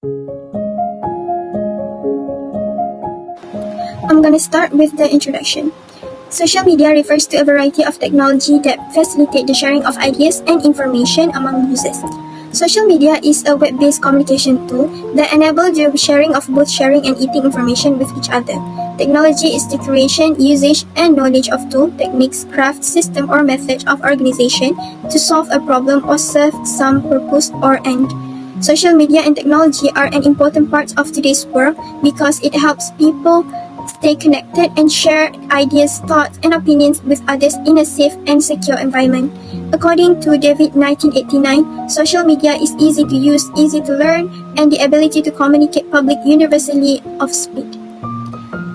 I'm going to start with the introduction. Social media refers to a variety of technology that facilitate the sharing of ideas and information among users. Social media is a web-based communication tool that enables the sharing of both sharing and eating information with each other. Technology is the creation, usage, and knowledge of tool, techniques, craft, system, or method of organization to solve a problem or serve some purpose or end. Social media and technology are an important part of today's world because it helps people stay connected and share ideas, thoughts, and opinions with others in a safe and secure environment. According to David 1989, social media is easy to use, easy to learn, and the ability to communicate public universally of speed.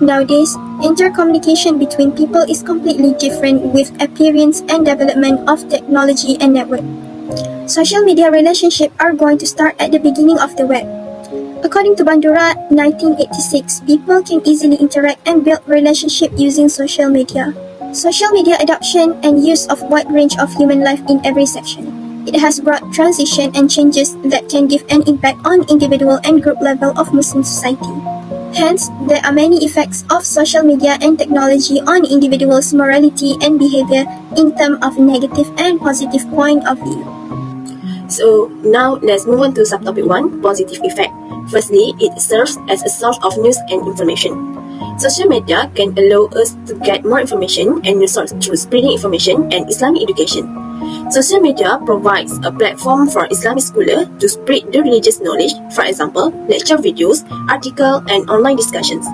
Nowadays, intercommunication between people is completely different with appearance and development of technology and network. Social media relationships are going to start at the beginning of the web. According to Bandura 1986, people can easily interact and build relationships using social media. Social media adoption and use of wide range of human life in every section. It has brought transition and changes that can give an impact on individual and group level of Muslim society. Hence, there are many effects of social media and technology on individuals' morality and behavior in terms of negative and positive point of view. So now let's move on to subtopic 1, positive effect. Firstly, it serves as a source of news and information. Social media can allow us to get more information and resources through spreading information and Islamic education. Social media provides a platform for Islamic scholars to spread the religious knowledge, for example, lecture videos, articles, and online discussions.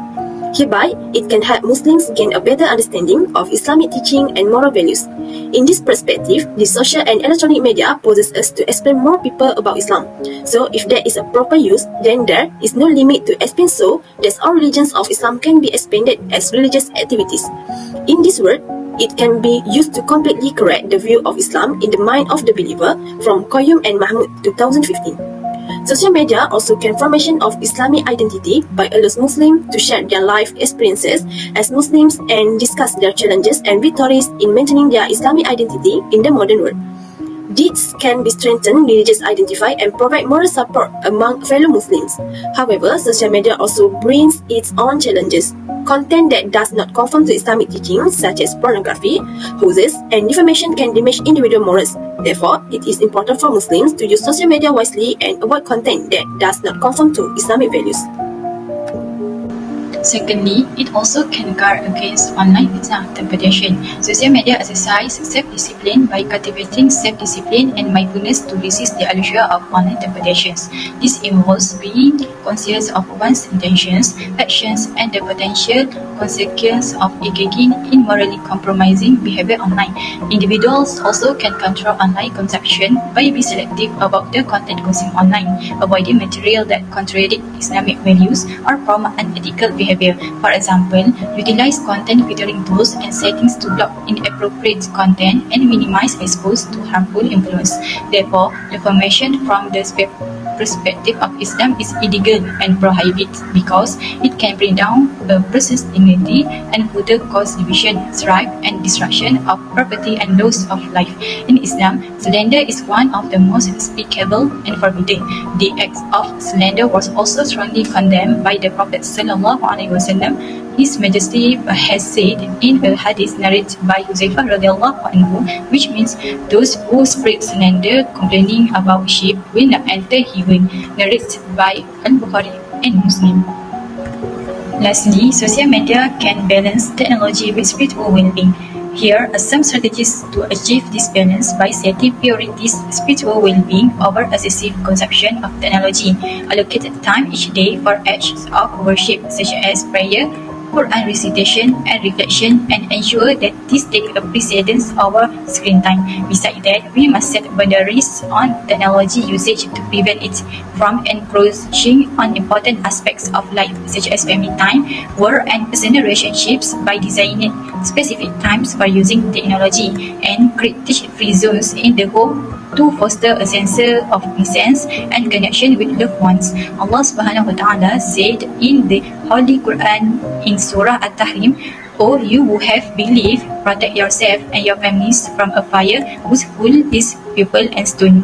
Hereby, it can help Muslims gain a better understanding of Islamic teaching and moral values. In this perspective, the social and electronic media poses us to explain more people about Islam. So, if there is a proper use, then there is no limit to explain so that all religions of Islam can be expanded as religious activities. In this word, it can be used to completely correct the view of Islam in the mind of the believer from Qayyum and Mahmud 2015. Social media also can formation of Islamic identity by allows Muslims to share their life experiences as Muslims and discuss their challenges and victories in maintaining their Islamic identity in the modern world. This can be strengthened religious identity and provide moral support among fellow Muslims. However, social media also brings its own challenges. Content that does not conform to Islamic teachings, such as pornography, hoaxes, and defamation can damage individual morals. Therefore, it is important for Muslims to use social media wisely and avoid content that does not conform to Islamic values. Secondly, it also can guard against online fitnah temptation. Social media exercise self-discipline by cultivating self-discipline and mindfulness to resist the allure of online temptations. This involves being conscious of one's intentions, actions, and the potential consequences of engaging in morally compromising behavior online. Individuals also can control online consumption by being selective about the content consumed online, avoiding material that contradict Islamic values or promote unethical behavior. For example, utilize content filtering tools and settings to block inappropriate content and minimize exposure to harmful influence. Therefore, information from the perspective of Islam is illegal and prohibited because it can bring down a person's dignity and further cause division, strife, and destruction of property and loss of life. In Islam, slander is one of the most despicable and forbidden. The act of slander was also strongly condemned by the Prophet ﷺ. His Majesty has said in a hadith narrated by Huzaifah radiallahu anhu, which means those who spread slander complaining about sheep will not enter heaven, narrated by Al-Bukhari and Muslim. Lastly, social media can balance technology with spiritual well-being. Here are some strategies to achieve this balance by setting priorities spiritual well-being over excessive consumption of technology. Allocate time each day for acts of worship such as prayer, Quran recitation and reflection, and ensure that this take a precedence over screen time. Besides that, we must set boundaries on technology usage to prevent it from encroaching on important aspects of life such as family time, work, and personal relationships by designing specific times for using technology and create free zones in the home to foster a sense of presence and connection with loved ones. Allah subhanahu wa ta'ala said in the Holy Quran in Surah At-Tahrim, "O you who have believed, protect yourself and your families from a fire whose fuel is people and stone."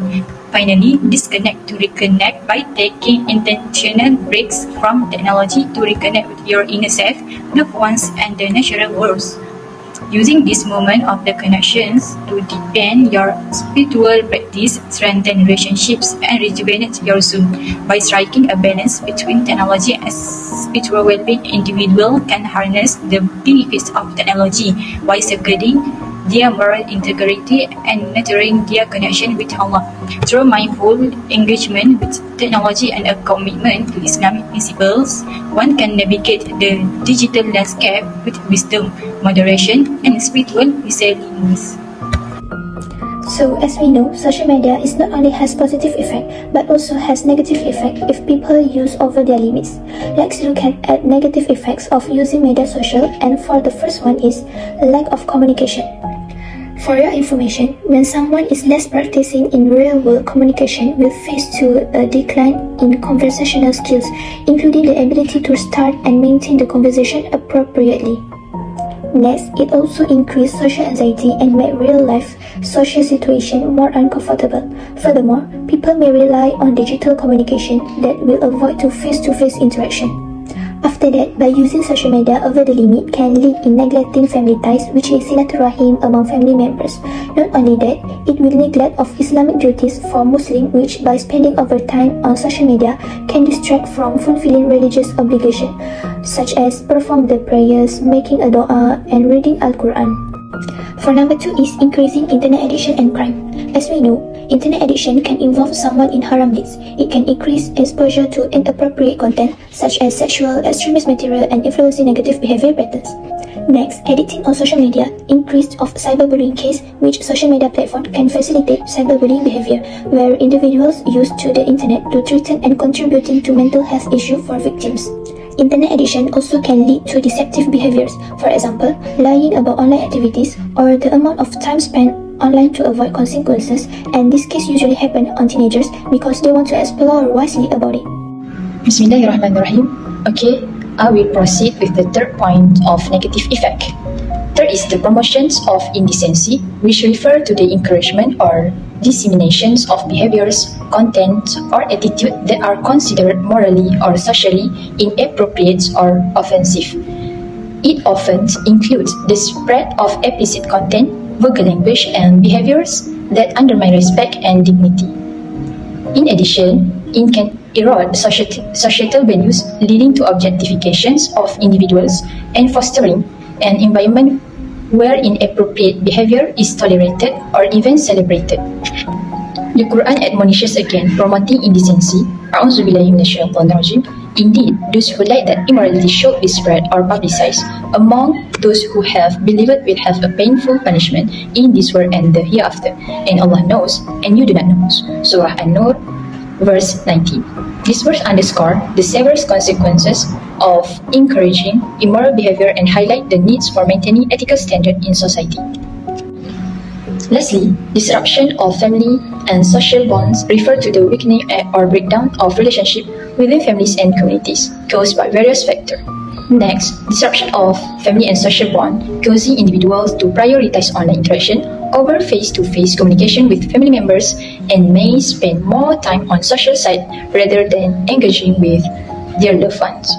Finally, disconnect to reconnect by taking intentional breaks from technology to reconnect with your inner self, loved ones, and the natural world. Using this moment of the connections to deepen your spiritual practice, strengthen relationships, and rejuvenate your soul. By striking a balance between technology and spiritual well-being, individual can harness the benefits of technology while safeguarding their moral integrity and nurturing their connection with Allah. Through mindful engagement with technology and a commitment to Islamic principles, one can navigate the digital landscape with wisdom, moderation, and spiritual resilience. So, as we know, social media is not only has positive effect, but also has negative effect if people use over their limits. Let's look at negative effects of using media social, and for the first one is lack of communication. For your information, when someone is less practicing in real-world communication will face to a decline in conversational skills, including the ability to start and maintain the conversation appropriately. Next, it also increases social anxiety and make real-life social situation more uncomfortable. Furthermore, people may rely on digital communication that will avoid to face-to-face interaction. After that, by using social media over the limit can lead in neglecting family ties, which is silaturahim among family members. Not only that, it will neglect of Islamic duties for Muslims, which by spending over time on social media can distract from fulfilling religious obligations, such as perform the prayers, making a dua, and reading Al-Quran. For number 2 is increasing internet addiction and crime. As we know, internet addiction can involve someone in haram deeds. It can increase exposure to inappropriate content such as sexual, extremist material and influencing negative behavior patterns. Next, editing on social media, increase of cyberbullying case, which social media platform can facilitate cyberbullying behavior, where individuals use to the internet to threaten and contributing to mental health issues for victims. Internet addiction also can lead to deceptive behaviors, for example, lying about online activities or the amount of time spent online to avoid consequences, and this case usually happen on teenagers because they want to explore wisely about it. Bismillahirrahmanirrahim. Okay, I will proceed with the third point of negative effect. Third is the promotions of indecency, which refer to the encouragement or disseminations of behaviors, content, or attitude that are considered morally or socially inappropriate or offensive. It often includes the spread of explicit content, vulgar language, and behaviors that undermine respect and dignity. In addition, it can erode societal values, leading to objectifications of individuals and fostering an environment where inappropriate behavior is tolerated or even celebrated. The Quran admonishes against promoting indecency. A'udzubillahi minasyaitonirrajim. Indeed, those who like that immorality should be spread or publicized among those who have believed will have a painful punishment in this world and the hereafter. And Allah knows, and you do not know. Surah An-Nur, verse 19. This verse underscores the severe consequences of encouraging immoral behavior and highlight the needs for maintaining ethical standards in society. Lastly, disruption of family and social bonds refer to the weakening or breakdown of relationships within families and communities caused by various factors. Next, disruption of family and social bond causing individuals to prioritize online interaction over face-to-face communication with family members and may spend more time on social sites rather than engaging with their loved ones.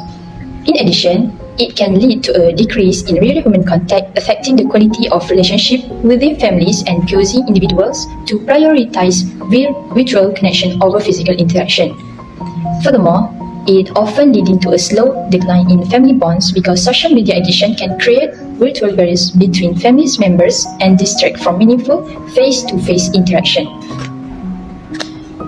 In addition, it can lead to a decrease in real human contact, affecting the quality of relationship within families and causing individuals to prioritize virtual connection over physical interaction. Furthermore, it often leading to a slow decline in family bonds because social media addiction can create virtual barriers between family members and distract from meaningful face-to-face interaction.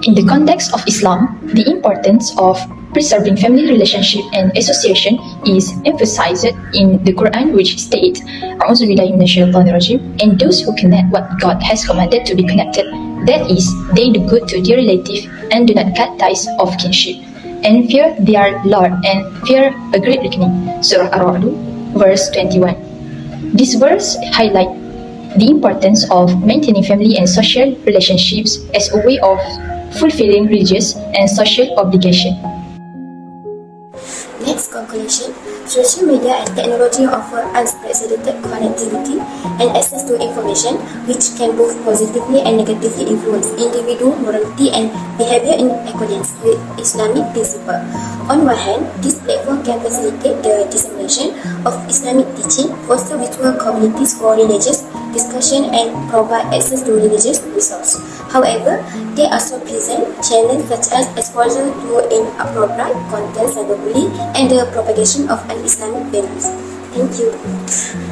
In the context of Islam, the importance of preserving family relationship and association is emphasized in the Quran, which states, "A'udzubillahi minasyaitonirrajim," and those who connect what God has commanded to be connected, that is, they do good to their relative and do not cut ties of kinship, and fear their Lord and fear a great reckoning. Surah Ar-Ra'd, verse 21. This verse highlights the importance of maintaining family and social relationships as a way of fulfilling religious and social obligation. Next conclusion, social media and technology offer unprecedented connectivity and access to information, which can both positively and negatively influence individual morality and behavior in accordance with Islamic principles. On one hand, this platform can facilitate the dissemination of Islamic teaching, foster virtual communities for religious discussion, and provide access to religious resources. However, there are also present challenges such as exposure to inappropriate content, cyberbullying, and the propagation of un-Islamic values. Thank you.